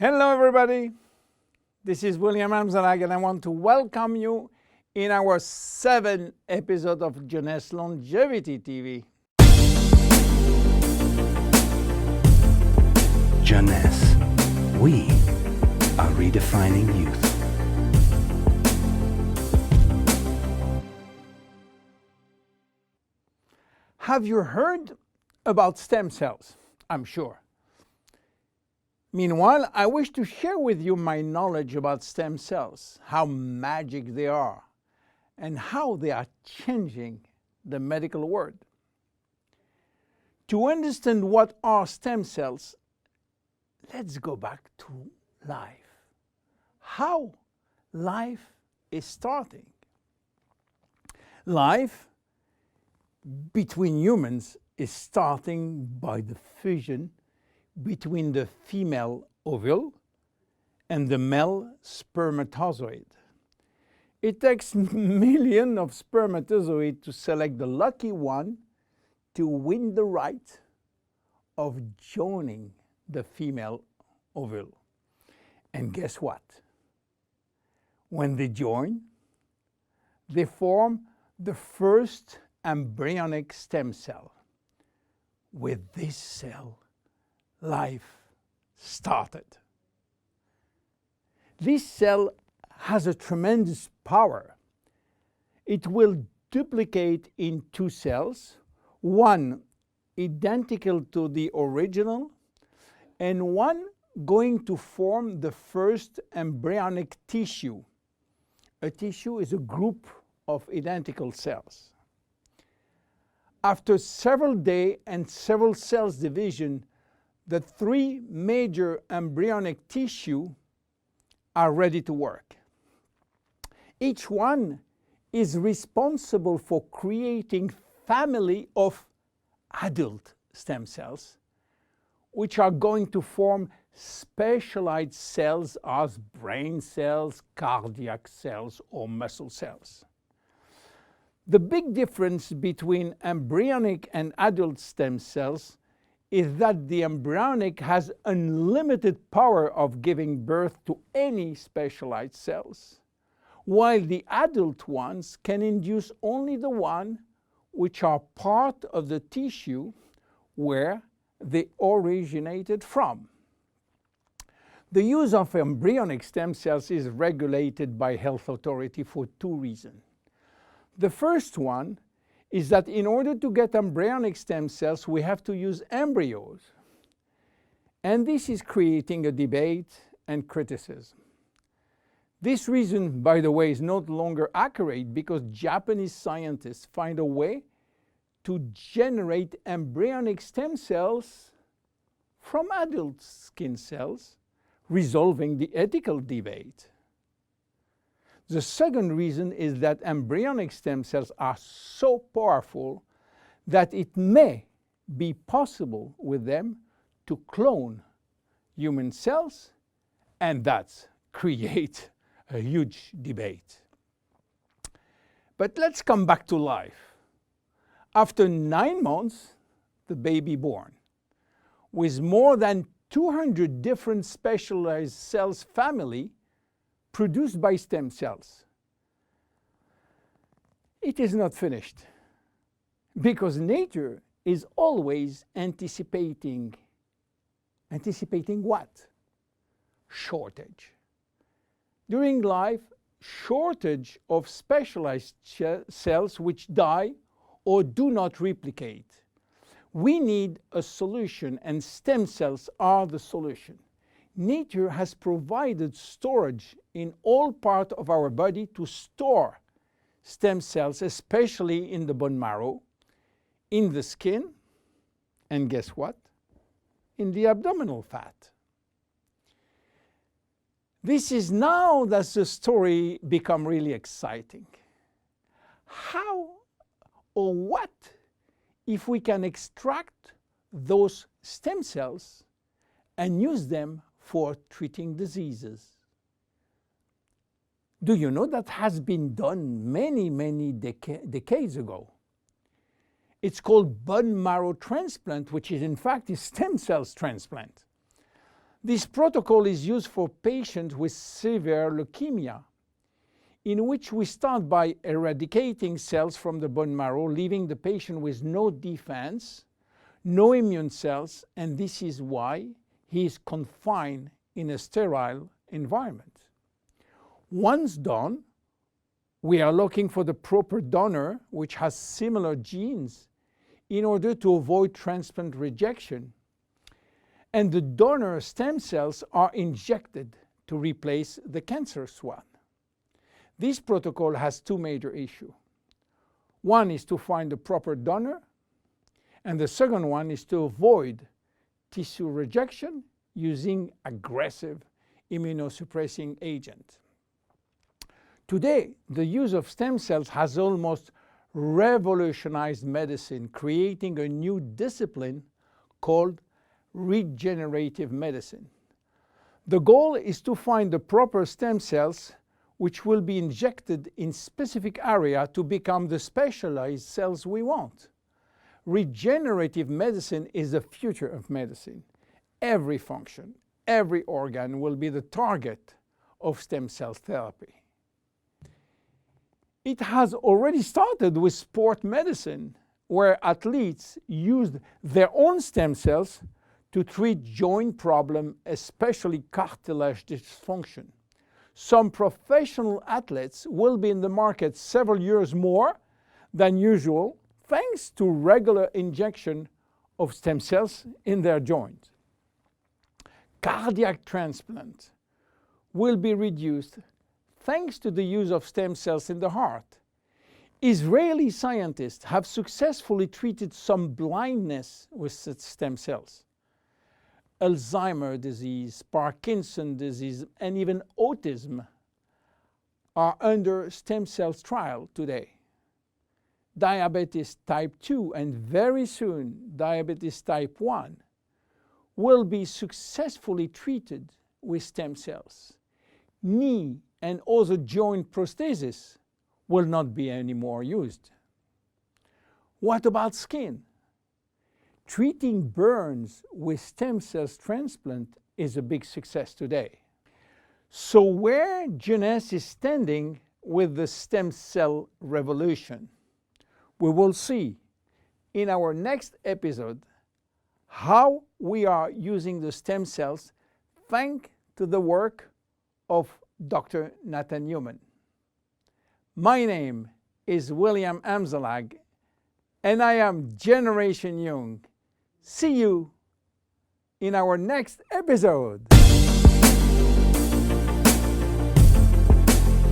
Hello everybody, this is William Amzalag and I want to welcome you in our 7th episode of Jeunesse Longevity TV. Jeunesse, we are redefining youth. Have you heard about stem cells? I'm sure. Meanwhile, I wish to share with you my knowledge about stem cells, how magic they are, and how they are changing the medical world. To understand what are stem cells, let's go back to life. How life is starting. Life between humans is starting by the fusion between the female ovule and the male spermatozoid. It takes millions of spermatozoids to select the lucky one to win the right of joining the female ovule. And guess what? When they join, they form the first embryonic stem cell. With this cell, life started. This cell has a tremendous power. It will duplicate in two cells, one identical to the original, and one going to form the first embryonic tissue. A tissue is a group of identical cells. After several days and several cells division, the three major embryonic tissue are ready to work. Each one is responsible for creating family of adult stem cells, which are going to form specialized cells as brain cells, cardiac cells, or muscle cells. The big difference between embryonic and adult stem cells is that the embryonic has unlimited power of giving birth to any specialized cells, while the adult ones can induce only the one which are part of the tissue where they originated from. The use of embryonic stem cells is regulated by health authority for two reasons. The first one is that in order to get embryonic stem cells, we have to use embryos. And this is creating a debate and criticism. This reason, by the way, is no longer accurate because Japanese scientists find a way to generate embryonic stem cells from adult skin cells, resolving the ethical debate. The second reason is that embryonic stem cells are so powerful that it may be possible with them to clone human cells, and that's create a huge debate. But let's come back to life. After 9 months, the baby born, with more than 200 different specialized cells family produced by stem cells. It is not finished because nature is always anticipating what? Shortage. During life, shortage of specialized cells which die or do not replicate. We need a solution, and stem cells are the solution. Nature has provided storage in all parts of our body to store stem cells, especially in the bone marrow, in the skin, and guess what? In the abdominal fat. This is now that the story becomes really exciting. How or what if we can extract those stem cells and use them for treating diseases? Do you know that has been done many decades ago? It's called bone marrow transplant, which is in fact a stem cells transplant. This protocol is used for patients with severe leukemia, in which we start by eradicating cells from the bone marrow, leaving the patient with no defense, no immune cells, and this is why he is confined in a sterile environment. Once done, we are looking for the proper donor which has similar genes in order to avoid transplant rejection. And the donor stem cells are injected to replace the cancerous one. This protocol has two major issues. One is to find the proper donor, and the second one is to avoid tissue rejection using aggressive immunosuppressing agent. Today, the use of stem cells has almost revolutionized medicine, creating a new discipline called regenerative medicine. The goal is to find the proper stem cells which will be injected in specific area to become the specialized cells we want. Regenerative medicine is the future of medicine. Every function, every organ will be the target of stem cell therapy. It has already started with sport medicine, where athletes used their own stem cells to treat joint problems, especially cartilage dysfunction. Some professional athletes will be in the market several years more than usual, thanks to regular injection of stem cells in their joint. Cardiac transplant will be reduced thanks to the use of stem cells in the heart. Israeli scientists have successfully treated some blindness with such stem cells. Alzheimer's disease, Parkinson's disease, and even autism are under stem cells trial today. Diabetes type 2 and very soon diabetes type 1 will be successfully treated with stem cells. Knee and other joint prosthesis will not be anymore used. What about skin? Treating burns with stem cells transplant is a big success today. So where Jeunesse is standing with the stem cell revolution? We will see in our next episode how we are using the stem cells thanks to the work of Dr. Nathan Newman. My name is William Amzalag, and I am Generation Young. See you in our next episode.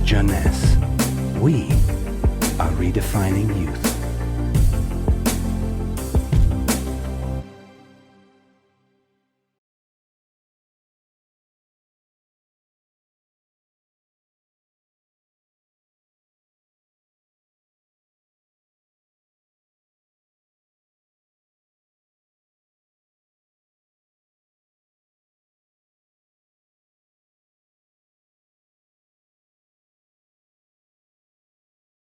Jeunesse. We are redefining youth.